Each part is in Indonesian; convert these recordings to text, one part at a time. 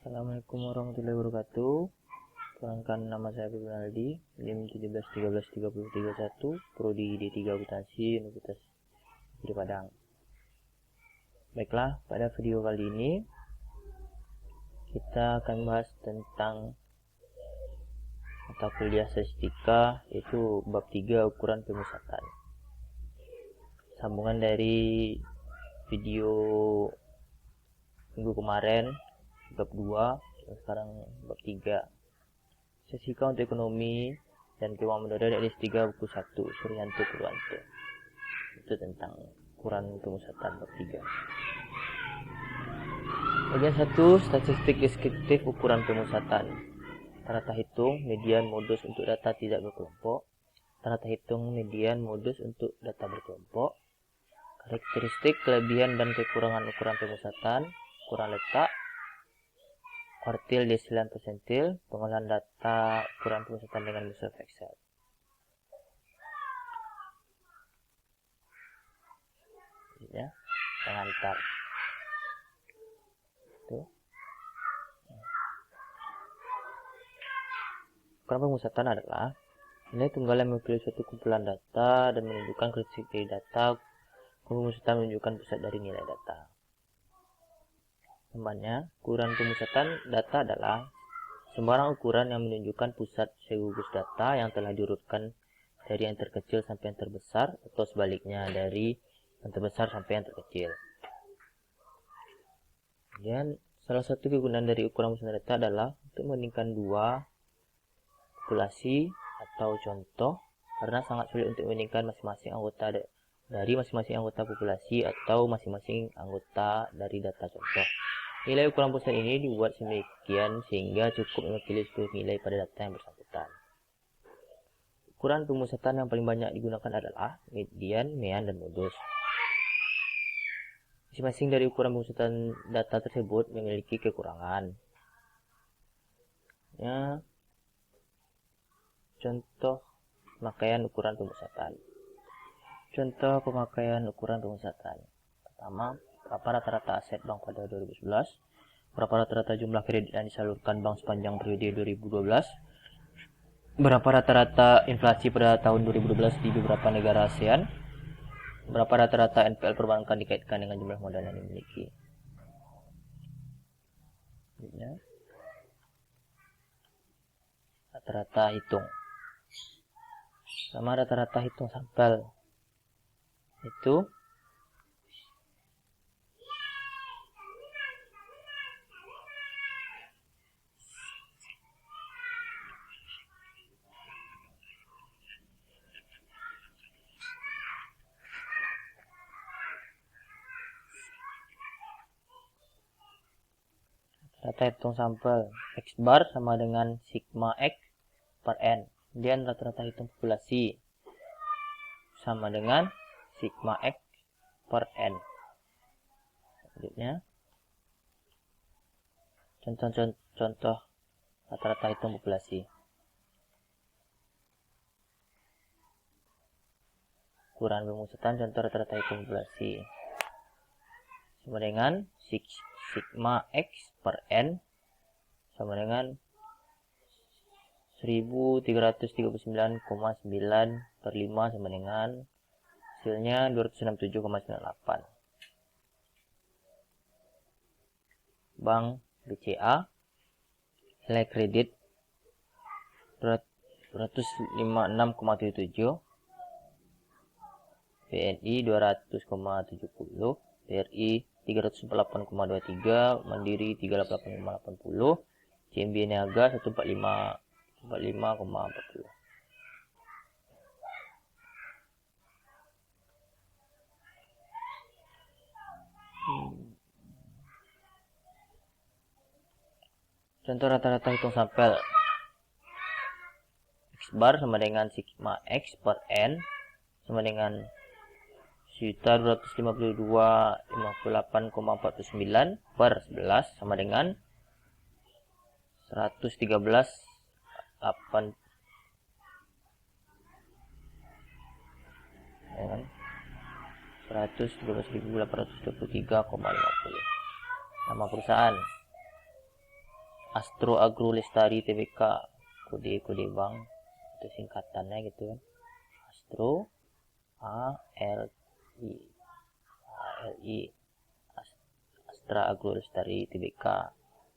Assalamualaikum warahmatullahi wabarakatuh. Perkenalkan, nama saya Habib Aldi, NIM 17133031, Prodi D3 Akuntansi, Universitas Negeri Padang. Baiklah, pada video kali ini kita akan bahas tentang mata kuliah statistika, yaitu bab 3 ukuran pemusatan. Sambungan dari video minggu kemarin, bab 2, sekarang bab 3. Statistika untuk ekonomi dan keuangan modern dari S3 buku 1, Suryanto Purwanto. Itu tentang ukuran pemusatan bab 3. Bagian 1, statistik deskriptif ukuran pemusatan. Tata hitung, median, modus untuk data tidak berkelompok. Tata hitung, median, modus untuk data berkelompok. Karakteristik, kelebihan dan kekurangan ukuran pemusatan. Ukuran letak, kuartil, desilan, persentil, pengolahan data ukuran pemusatan dengan Microsoft Excel. Ya, pengantar. Tuh. Ukuran pemusatan adalah nilai tunggal yang mewakili suatu kumpulan data dan menunjukkan karakteristik dari data. Pemusatan menunjukkan pusat dari nilai data. Namanya, ukuran pemusatan data adalah sembarang ukuran yang menunjukkan pusat gugus data yang telah diurutkan dari yang terkecil sampai yang terbesar, atau sebaliknya dari yang terbesar sampai yang terkecil. Kemudian, salah satu kegunaan dari ukuran pemusatan data adalah untuk membandingkan dua populasi atau contoh, karena sangat sulit untuk membandingkan masing-masing anggota dari masing-masing anggota populasi atau masing-masing anggota dari data contoh. Nilai ukuran pemusatan ini dibuat sedemikian sehingga cukup mewakili seluruh nilai pada data yang bersangkutan. Ukuran pemusatan yang paling banyak digunakan adalah median, mean, dan modus. Masing-masing dari ukuran pemusatan data tersebut memiliki kekurangan. Ya, contoh pemakaian ukuran pemusatan. Contoh pemakaian ukuran pemusatan. Pertama, berapa rata-rata aset bank pada 2011, berapa rata-rata jumlah kredit yang disalurkan bank sepanjang periode 2012, berapa rata-rata inflasi pada tahun 2012 di beberapa negara ASEAN, berapa rata-rata NPL perbankan dikaitkan dengan jumlah modal yang dimiliki. Rata-rata hitung. Sama rata-rata hitung sampel. Itu rata hitung sampel X bar sama dengan sigma X per N. Kemudian rata-rata hitung populasi sama dengan sigma X per N. Selanjutnya, contoh rata-rata hitung populasi. Ukuran pemusatan contoh rata-rata hitung populasi sama dengan sigma X per N sama dengan 1339,9 per 5 sama dengan hasilnya 267,98. Bank BCA nilai kredit 256,77, BNI 200,70, BRI 348,23, Mandiri 388,80, CMB Niaga 145,40. Contoh rata-rata hitung sampel X bar sama dengan sigma X per N sama dengan 1.252.58,49 per 11 sama dengan 113,8 113.823,50. Nama perusahaan Astro Agro Lestari Tbk, kode bank itu singkatannya gitu kan. Astro ALI Astra Agro Lestari Tbk.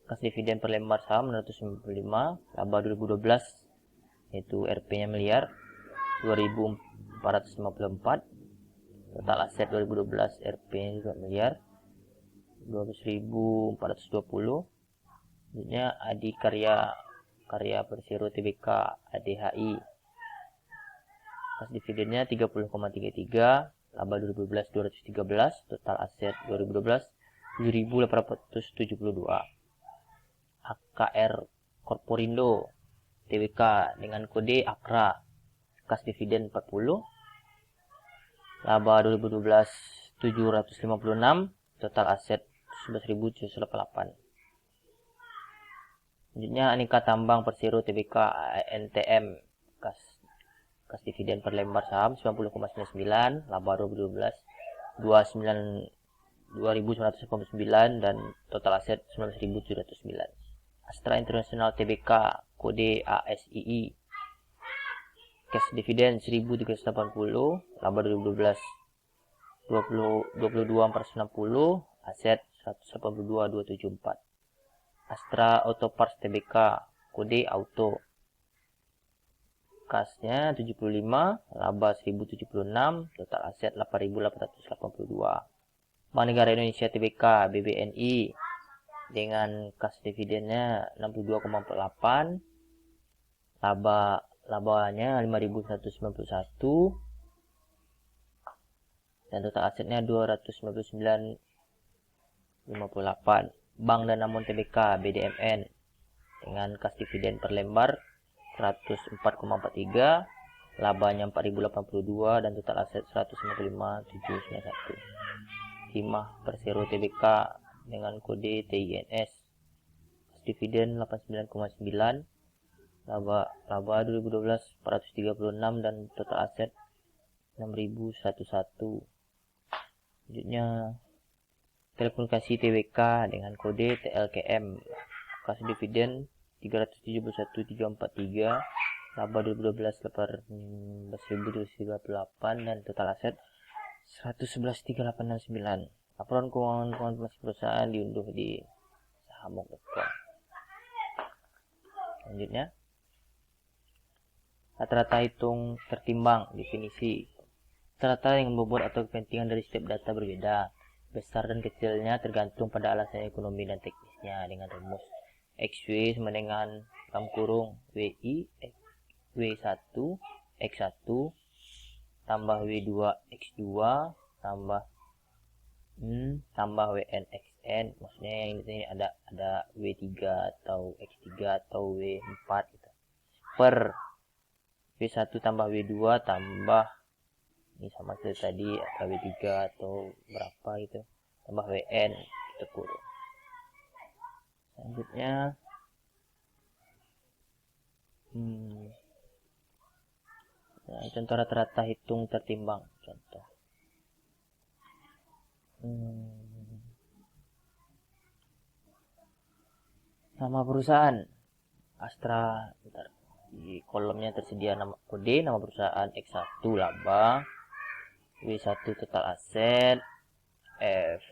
Kas dividen per lembar saham 695, laba 2012 yaitu RP-nya miliar 2454. Total aset 2012 RP-nya juga miliar 12.420. Selanjutnya Adikarya Persero Tbk ADHI. Kas dividennya 30,33, laba 2012 213, total aset 2012 7.872. AKR Korporindo Tbk dengan kode AKRA. Kas dividen 40, laba 2012 756, total aset 11.788. Selanjutnya Aneka Tambang Persero Tbk ANTM, kas dividen per lembar saham 90,99, laba 2012 2.989 dan total aset 19.709. Astra International Tbk kode ASII, cash dividen 1.380, laba 2012 22.460, aset 182.274. Astra Auto Parts Tbk kode Auto, kasnya 75, laba 1.076, total aset 8.882. Bank Negara Indonesia Tbk BBNI dengan kas dividennya 62,48, labanya 5.191 dan total asetnya 299,58. Bank Danamon Tbk BDMN dengan kas dividen per lembar 104,43, labanya 4.082 dan total aset 155.791. Timah Persero Tbk dengan kode TINS, kas dividen 89,9, laba 2012 436 dan total aset 6.011. Selanjutnya Telekomunikasi Tbk dengan kode TLKM, kas dividen 371.343, laba 2012 18.238 dan total aset 111.389. Laporan keuangan masing perusahaan diunduh di sahamok.com. Selanjutnya, rata-rata hitung tertimbang. Definisi rata-rata yang bobot atau kepentingan dari setiap data berbeda. Besar dan kecilnya tergantung pada alasan ekonomi dan teknisnya dengan rumus XW sama dengan dalam kurung WI W1 X1 tambah W2 X2 tambah WNXN, maksudnya yang di sini ada W3 atau X3 atau W4 gitu. Per W1 tambah W2 tambah ini sama seperti tadi atau W3 atau berapa gitu, tambah WN kita kurung. Selanjutnya contoh rata-rata hitung tertimbang. Contoh nama perusahaan Astra, di kolomnya tersedia nama kode, nama perusahaan X1 laba, W1 total aset, F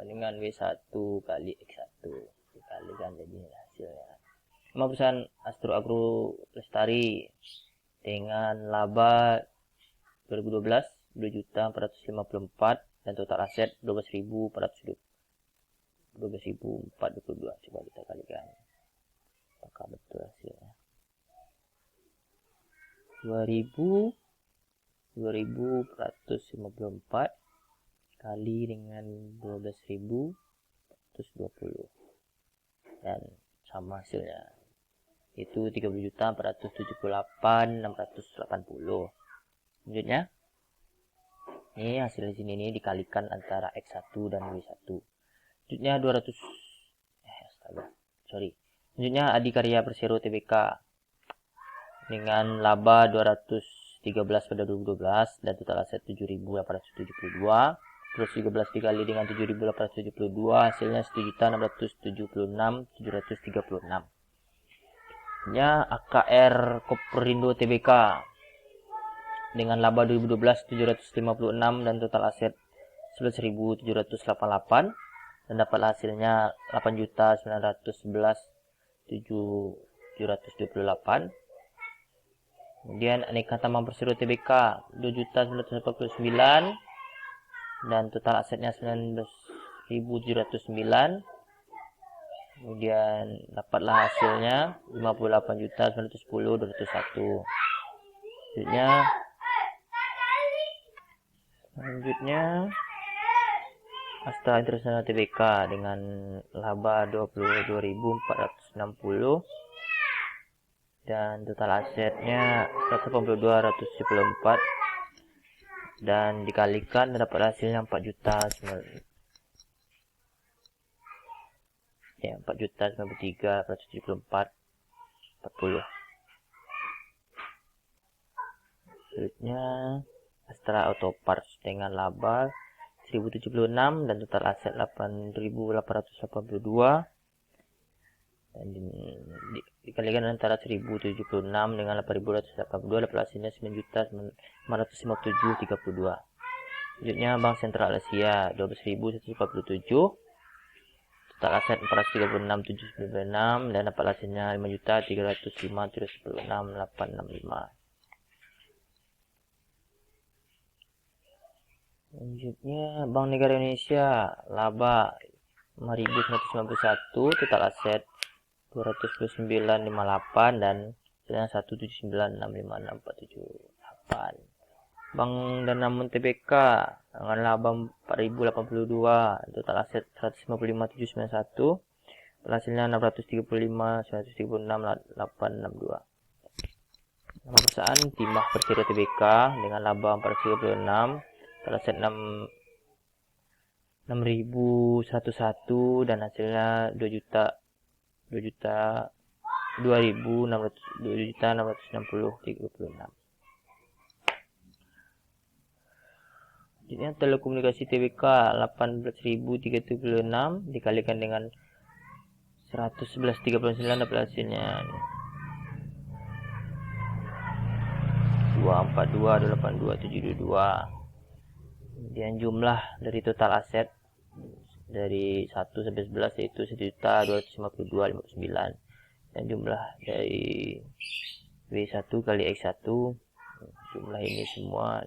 dengan W1 kali X1 dikalikan jadi hasilnya. Nama perusahaan Astro Agro Lestari dengan laba 2012 2.454 dan total aset 12.422. Coba kita kalikan apakah betul hasilnya. 2.454 kali dengan 12.420 dan sama hasilnya itu 30.478.680. Selanjutnya ini hasil di sini dikalikan antara X1 dan W1. Selanjutnya Selanjutnya Adikarya Persero Tbk dengan laba 213 pada 2012 dan total aset 7.872, plus 13 dikali dengan 7.872, hasilnya 1.676.736. Nya AKR Koperindo Tbk dengan laba 2012 756 dan total aset 11.788 dan dapat hasilnya 8.911.728. Kemudian Aneka Tambang Persero Tbk 2.949 dan total asetnya 19.709. Kemudian dapatlah hasilnya 58.910.201. Selanjutnya Astra International Tbk dengan laba 22.460 dan total asetnya 182.174 dan dikalikan dan dapat hasilnya 4.093.474.40. Selanjutnya Astra Auto Parts dengan laba 1076 dan total aset 8.882 dan dikalikan antara 1076 dengan 8.282 dapat hasilnya 9.557.32. Selanjutnya Bank Sentral Asia 12.147, total aset 436.796 dan dapat hasilnya 5.305.106.865. Selanjutnya Bank Negara Indonesia laba 5.191, total aset 229.58 dan hasilnya 179.656.478. Bank Danamon Tbk dengan laba 4.082, total aset 155.791, hasilnya 635.936.862. Nama perusahaan Timah Persero Tbk dengan laba 436, total aset 6.011 dan hasilnya 2.660.36. Selanjutnya Telekomunikasi Tbk 18.376 dikalikan dengan 111.39 dapat hasilnya 242.82.722. Kemudian jumlah dari total aset dari 1 sampai 11 yaitu 1.252.59 dan jumlah dari W1 kali X1 jumlah ini semua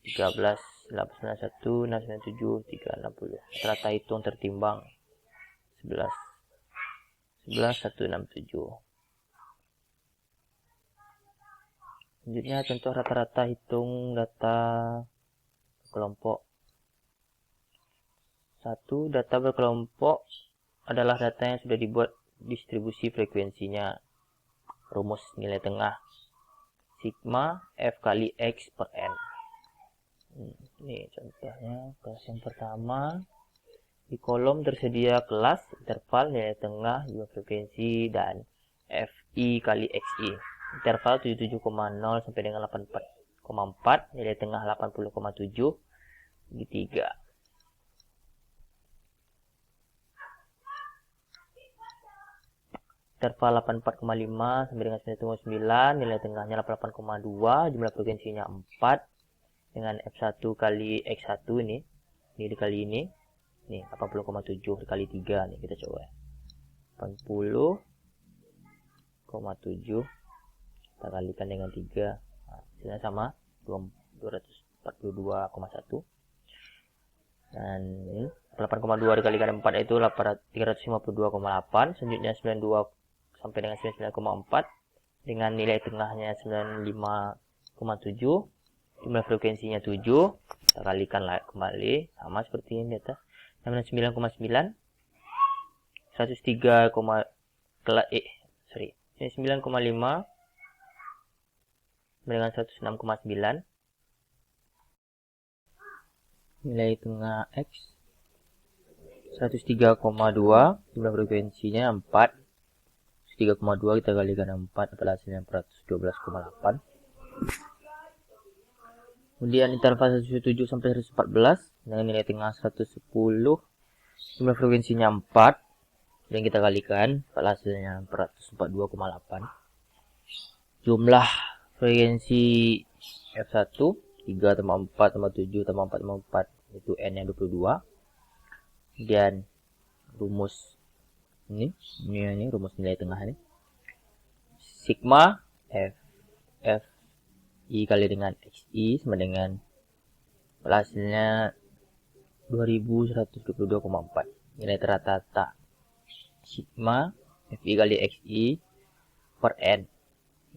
13.891.697.360. Rata hitung tertimbang 11.167. Selanjutnya contoh rata-rata hitung data kelompok. 1. Data berkelompok adalah data yang sudah dibuat distribusi frekuensinya. Rumus nilai tengah sigma F kali X per N. Ini contohnya kelas yang pertama. Di kolom tersedia kelas, interval, nilai tengah, jumlah frekuensi, dan Fi kali Xi. Interval 77,0 sampai dengan 84,4, nilai tengah 80,7, di 3. Interval 84,5 sampai dengan 9,9, nilai tengahnya 88,2, jumlah frekuensinya 4, dengan F1 kali X1 ini dikali ini. Nih 80,7 dikali 3 nih, kita coba 80,7 kita kalikan dengan 3, hasilnya sama 242,1 dan 8,2 dikalikan 4 itu 352,8. Selanjutnya 92 sampai dengan 99,4 dengan nilai tengahnya 95,7, jumlah frekuensinya 7, kita kalikan kembali sama seperti ini di atas. 9,9 103, ini 9,5 dengan 106,9, nilai tengah X 103,2, jumlah frekuensinya 4, 103,2 kita kalikan 4 adalah hasilnya 412,8. Kemudian interval 107 sampai 114 dengan nilai tengah 110. Jumlah frekuensinya 4. Dan kita kalikan, hasilnya 442,8. Jumlah frekuensi F1 3 tambah 4 tambah 7 tambah 4 tambah 4 itu N nya 22. Kemudian rumus ini rumus nilai tengah ini. Sigma F I kali dengan XI sama dengan hasilnya 2122,4. Nilai rata-rata sigma Fi kali XI per N.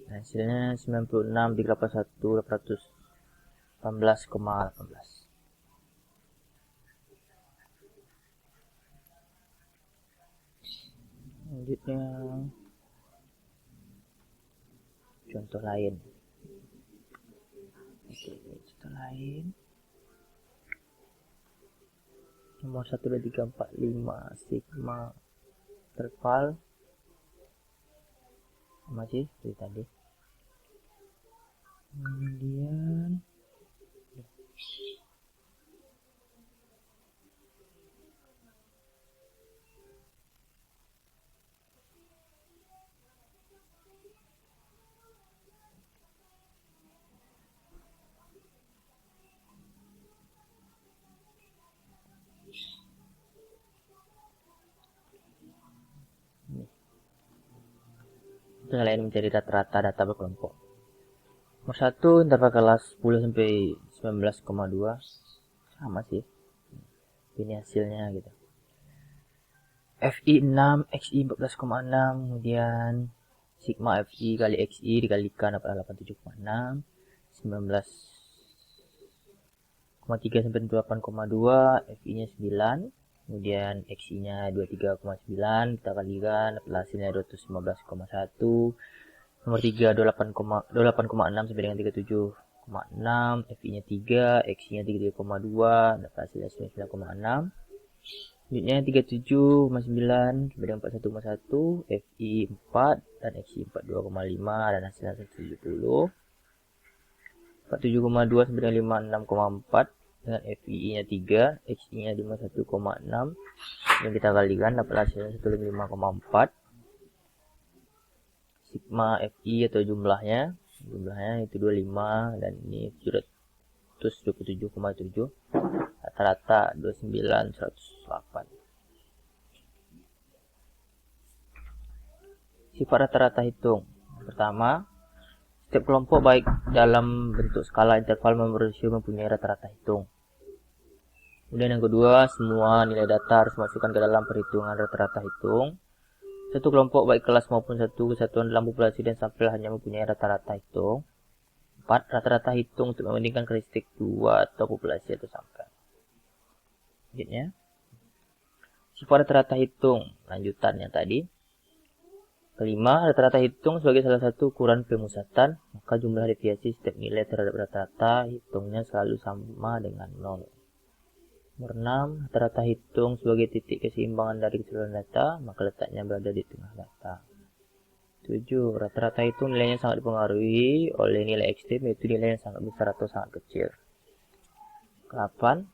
Hasilnya 96,381,818,18. Selanjutnya contoh lain. Contoh lain. Nomor 1, 2, 3, 4, 5 sigma interval masih seperti tadi. Kemudian contoh lain mencari rata-rata data berkelompok. Nomor 1 interval kelas 10 sampai 19,2 sama sih. Ini hasilnya gitu. Fi 6, Xi 14,6, kemudian sigma Fi kali Xi dikalikan dapat 87,6, 19,3 sampai 28,2, Fi nya 9, kemudian Xi nya 23,9, kita kalikan dapat hasilnya 215,1. Nomor 3 28,6 sampai dengan 37,6, Fi nya 3, Xi nya 33,2, dapat hasilnya 9,6. Selanjutnya 37,9 sampai dengan 41,1, Fi 4 dan Xi 42,5 dan hasilnya 170. 47,2 sampai dengan 56,4 dengan Fi nya 3, Xi nya 51,6 dan kita kalikan dapat hasilnya 105,4. Sigma Fi atau jumlahnya itu 25 dan ini 727,7. Rata-rata 29,108. Sifat rata-rata hitung. Pertama, setiap kelompok baik dalam bentuk skala interval mempunyai rata-rata hitung. Kemudian yang kedua, semua nilai data harus masukkan ke dalam perhitungan rata-rata hitung. Satu kelompok baik kelas maupun satu kesatuan dalam populasi dan sampel hanya mempunyai rata-rata hitung. 4. Rata-rata hitung untuk membandingkan karakteristik dua atau populasi atau sampel. Selanjutnya, sifat rata-rata hitung lanjutannya tadi. Kelima, rata-rata hitung sebagai salah satu ukuran pemusatan, maka jumlah deviasi setiap nilai terhadap rata-rata hitungnya selalu sama dengan 0. Nomor 6, rata-rata hitung sebagai titik keseimbangan dari keseluruhan data, maka letaknya berada di tengah data. 7. Rata-rata hitung nilainya sangat dipengaruhi oleh nilai ekstrem, yaitu nilai yang sangat besar atau sangat kecil. 8.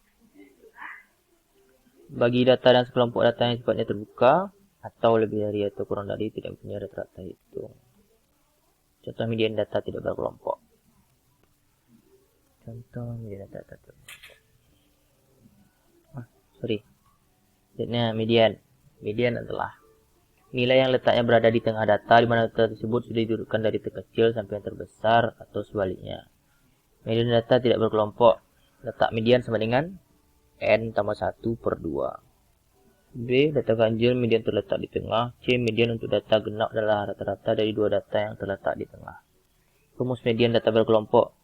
Bagi data dan sekelompok data yang sifatnya terbuka, atau lebih dari atau kurang dari tidak mempunyai rata-rata hitung. Contoh median data tidak berkelompok. Contoh median data tidak berkelompok. Selanjutnya median adalah nilai yang letaknya berada di tengah data di mana data tersebut sudah didudukkan dari terkecil sampai yang terbesar atau sebaliknya. Median data tidak berkelompok. Letak median sama dengan N tambah 1 per 2. B. Data ganjil median terletak di tengah. C. Median untuk data genap adalah rata-rata dari dua data yang terletak di tengah. Rumus median data berkelompok.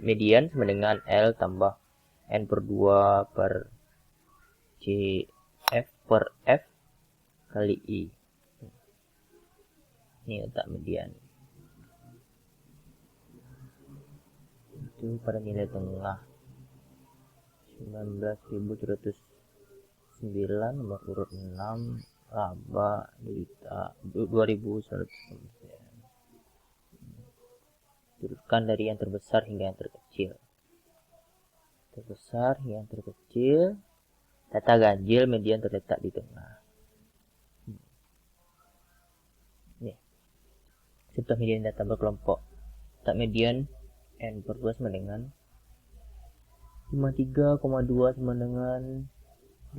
Median sama dengan L tambah N per 2 per C F per F kali I. Ini letak median. Itu pada nilai tengah 19.709 nomor urut 6 laba juta 2.100. Turutkan dari yang terbesar hingga yang terkecil. terbesar yang terkecil. Data ganjil median terletak di tengah. Nih, contoh median data berkelompok. Letak median n per 2 sama dengan 53,2 sama dengan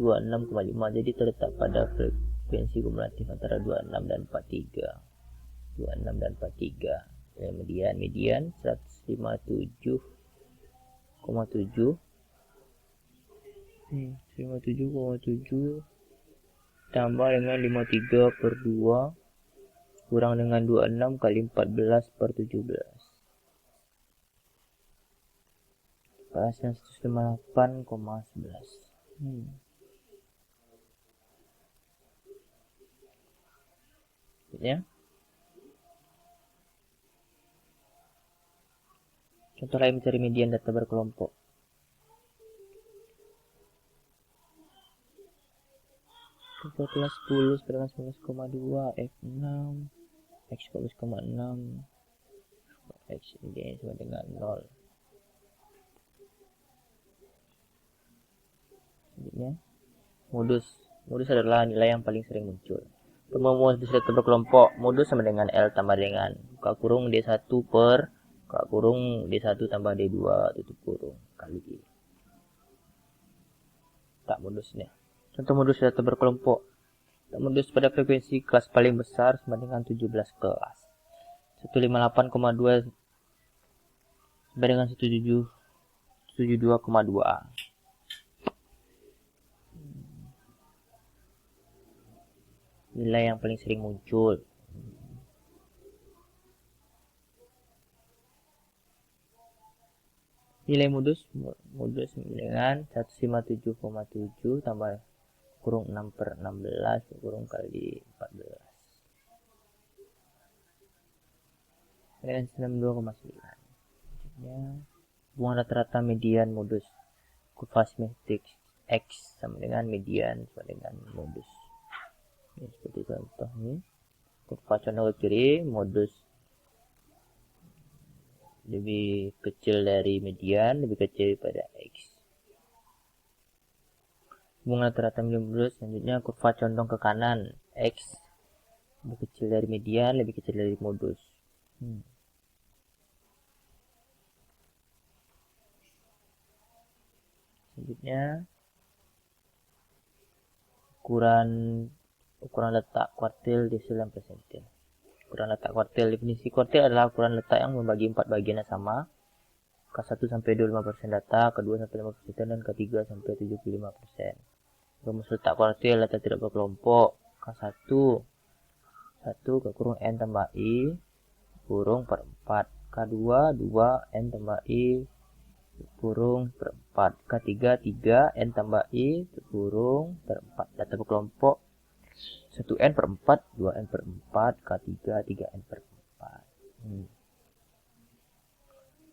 26,5. Jadi terletak pada frekuensi kumulatif antara 26 dan 43. 26 dan 43. Median 157,7. 57,7 tambah dengan 53 per 2 kurang dengan 26 kali 14 per 17. Hasilnya 158,11. Ya. Contoh lain mencari median data berkelompok. Kelas 10 sekarang 11,2 F6 X 11,6 X ini sama dengan 0. Selanjutnya modus adalah nilai yang paling sering muncul. Perumus data berkelompok, modus sama dengan L tambah dengan buka kurung D1 per buka kurung D1 tambah D2 tutup kurung kali I. Tak modusnya. Contoh modus data berkelompok. Modus pada frekuensi kelas paling besar sama dengan 17 kelas. 158,2 sama dengan 172,2. Nilai yang paling sering muncul. Nilai modus dengan 157,7 tambah kurung 6 per 16 kurung kali 14 dengan 92,9. Hubungan rata-rata median modus kurva simetrik X sama dengan median sama dengan modus. Ini seperti contoh ini. Kurva condong ke kiri, modus lebih kecil dari median, lebih kecil daripada X. Hubungan rata-rata median modus selanjutnya kurva condong ke kanan, X lebih kecil dari median, lebih kecil dari modus. Selanjutnya ukuran letak kuartil desil persentil. Ukuran letak kuartil, definisi kuartil adalah ukuran letak yang membagi 4 bagian yang sama. K1 sampai 25% data, K2 sampai 5%, dan K3 sampai 75%. Rumus letak kuartil data tidak berkelompok. K1 1 kurung N tambah I kurung per 4. K2 2 N tambah I kurung per 4. K3 3 N tambah I kurung per 4. Data berkelompok 1N per 4, 2N per 4, K3 3N per 4.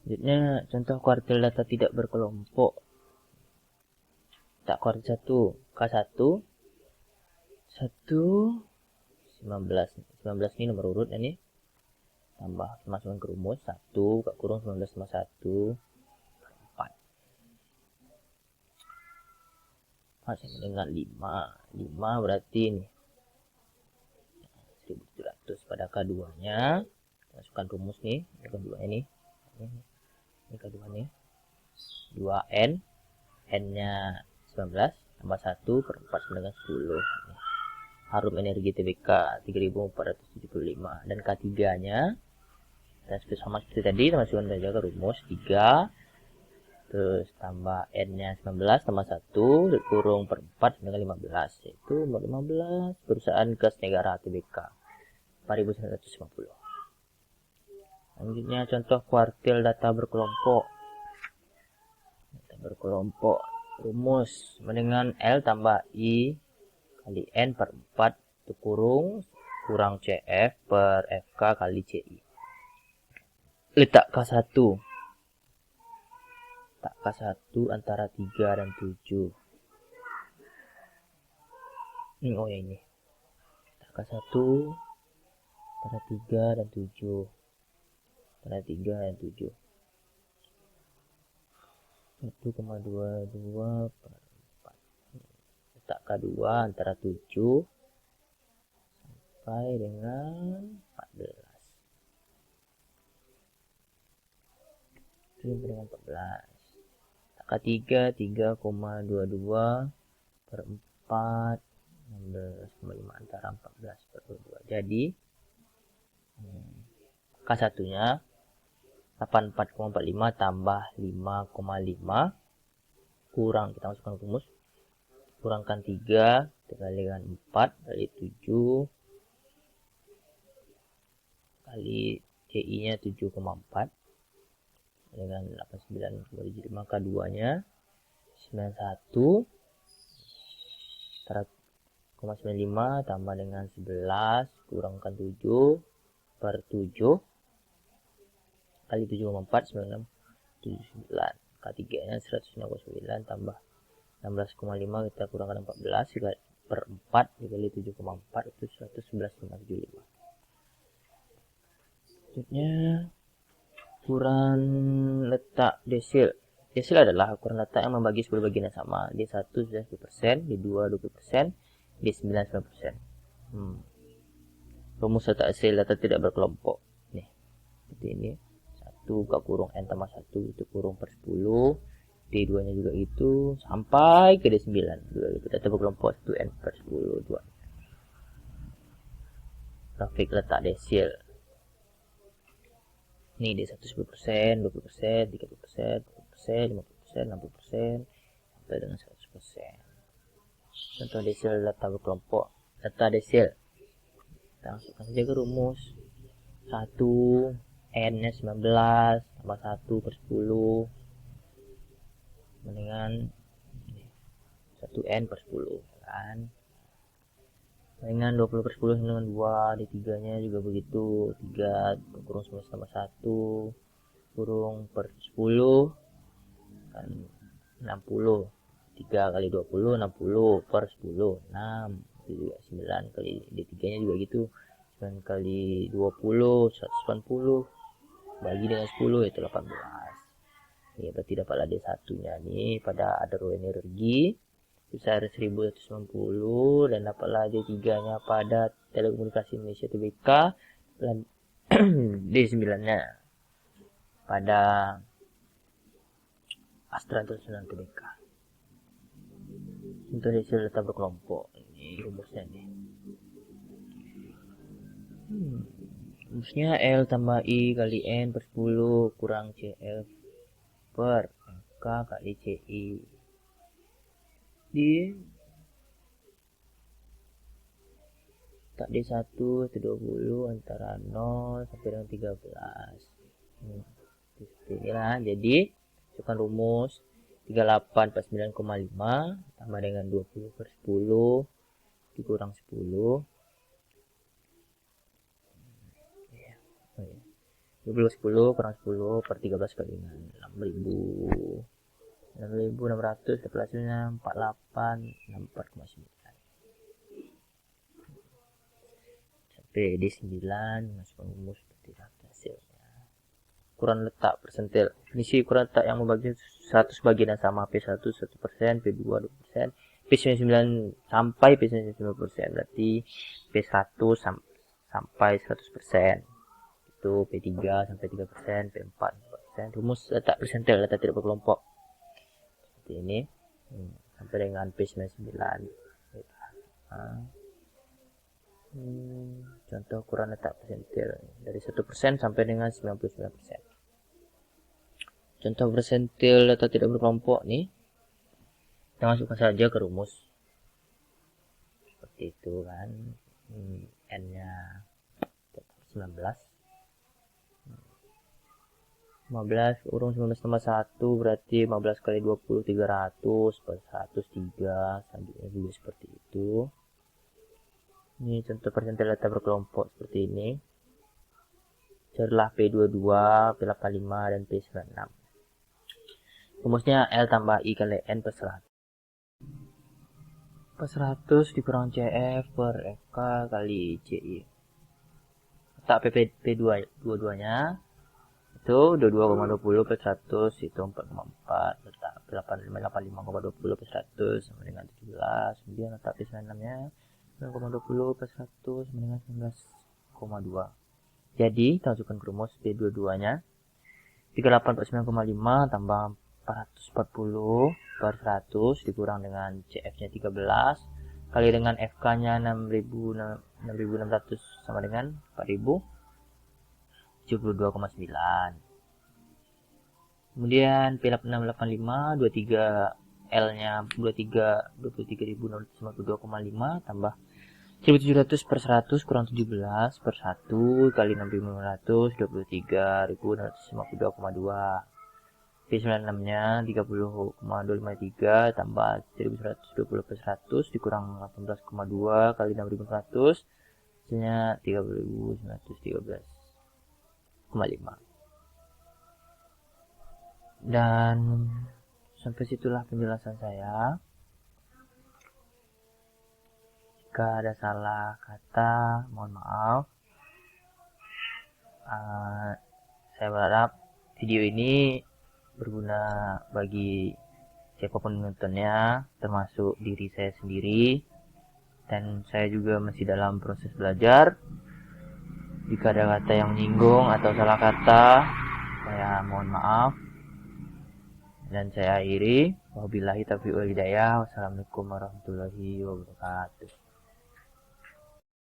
Selanjutnya contoh kuartil data tidak berkelompok. Tak kuartil 1 K1 19 ini nomor urut ini tambah masukkan ke rumus 1 K kurung 19 sama 1 4 sama dengan 5 berarti ini 1700 pada K2 nya masukkan rumus nih K2 ini K2 nih 2N N nya 19 tambah 1 per 4 sama dengan 10. Harum energi TBK 3475 dan K3 nya dan sama seperti tadi masukkan saja ke rumus 3 terus tambah N nya 19 tambah 1 dikurung per 4 dengan 15 yaitu 15 perusahaan gas negara TBK 4950. Selanjutnya contoh kuartil data berkelompok. Rumus dengan L tambah I kali N per 4 kurang CF per FK kali CI. Letak K1 antara 3 dan 7. Ini. Letak K1 antara 3 dan 7. Antara 3 dan 7. 1,22 per 4. Letak K2 antara 7 sampai dengan 14. 7 sampai dengan 14. K3 3,22 per 4 16,5 antara 14 per 22. Jadi K1 nya 84,45 tambah 5,5 kurang, kita masukkan rumus, kurangkan 3 dikali dengan 4 kali 7 kali CI nya 7,4 dengan 89 jadi maka 2 nya 91,95 tambah dengan 11 kurangkan 7 per 7 kali 7,4 99. K3 nya 169 tambah 16,5 kita kurangkan 14 per 4 dikali 7,4 itu 111,75. Selanjutnya ukuran letak desil. Desil adalah ukuran letak yang membagi sebuah bagian yang sama. D1 sudah 10%, D2 20%, D9 9%. Rumus letak desil letak tidak berkelompok. Nih, seperti ini. 1 buka kurung N tambah 1 itu kurung per 10. D2 nya juga itu sampai ke D9 juga itu data berkelompok 1N per 10 2. Grafik letak desil. Ini D1 10%, 20%, 30%, 40%, 50%, 60% sampai dengan 100%. Contoh desil data berkelompok. Data desil. Kita masukkan saja ke rumus. 1 N nya 19 tambah 1 per 10 dengan 1N per 10 kan. Dengan 20 per 10 dengan 2, D3 nya juga begitu, 3 kurung 19 tambah 1 kurung per 10 kan 60, 3 kali 20 60 per 10 6, itu juga 9 kali D3 nya juga gitu, 9 kali 20 180 bagi dengan 10 itu 18. Ya, berarti dapatlah D1 nya nih pada adero energi besar 1190 dan dapatlah D3 nya pada Telekomunikasi Indonesia Tbk dan D9 nya pada Astra International Tbk. Untuk desil data berkelompok ini rumusnya nih. Rumusnya L tambah I kali N per 10 kurang CF per K kali CI di tak D1 itu 20 antara 0 sampai dengan 13. Inilah jadi masukkan rumus 38 per 9,5 tambah dengan 20 per 10 dikurang 10 20 kurang 10 per 13 kali dengan 6.600 dapat hasilnya 4864,9 sampai D9 masukkan rumus seperti hasilnya. Ukuran letak persentil. Definisi ukuran letak yang membagi 100 bagian yang sama P1 1%, P2 2%, P99 sampai P99% berarti P1 sampai 100%. Itu P3 sampai 3%, P4 4%. Rumus letak persentil letak tidak berkelompok. Seperti ini. Sampai dengan P99. Contoh ukuran letak persentil dari 1% sampai dengan 99%. Contoh persentil letak tidak berkelompok nih. Kita masukkan saja ke rumus. Seperti itu kan. N nya 19. 15 kurung 19 tambah 1 berarti 15 kali 20 300 per 103 selanjutnya juga seperti itu. Ini contoh persentil letak berkelompok seperti ini. Carilah P22, P85 dan P96. Rumusnya L tambah I kali N per 100. Per 100 dikurang CF per FK kali CI. Letak P22 nya Itu 22,20 per 100 itu 4,4, letak 85,20 per 100 sama dengan 17. Kemudian letak P96-nya 9,20 per 100 sama dengan 19,2. Jadi kita masukkan ke rumus P22-nya 3849,5 tambah 440 per 100 dikurang dengan CF-nya 13 kali dengan FK-nya 6600 sama dengan 4000 72,9. Kemudian P8685 23L-nya 23.052,5 tambah 1700 per 100 kurang 17 per 1 kali 6500 23.652,2. P96-nya 30,253 tambah 1120 per 100 dikurang 18,2 kali 6100 hasilnya 30.913,5. Dan sampai situlah penjelasan saya. Jika ada salah kata, mohon maaf. Saya berharap video ini berguna bagi siapapun menontonnya, termasuk diri saya sendiri. Dan saya juga masih dalam proses belajar. Jika ada kata yang menyinggung atau salah kata, saya mohon maaf. Dan saya akhiri. Wabillahi taufiq wal hidayah. Wassalamualaikum warahmatullahi wabarakatuh.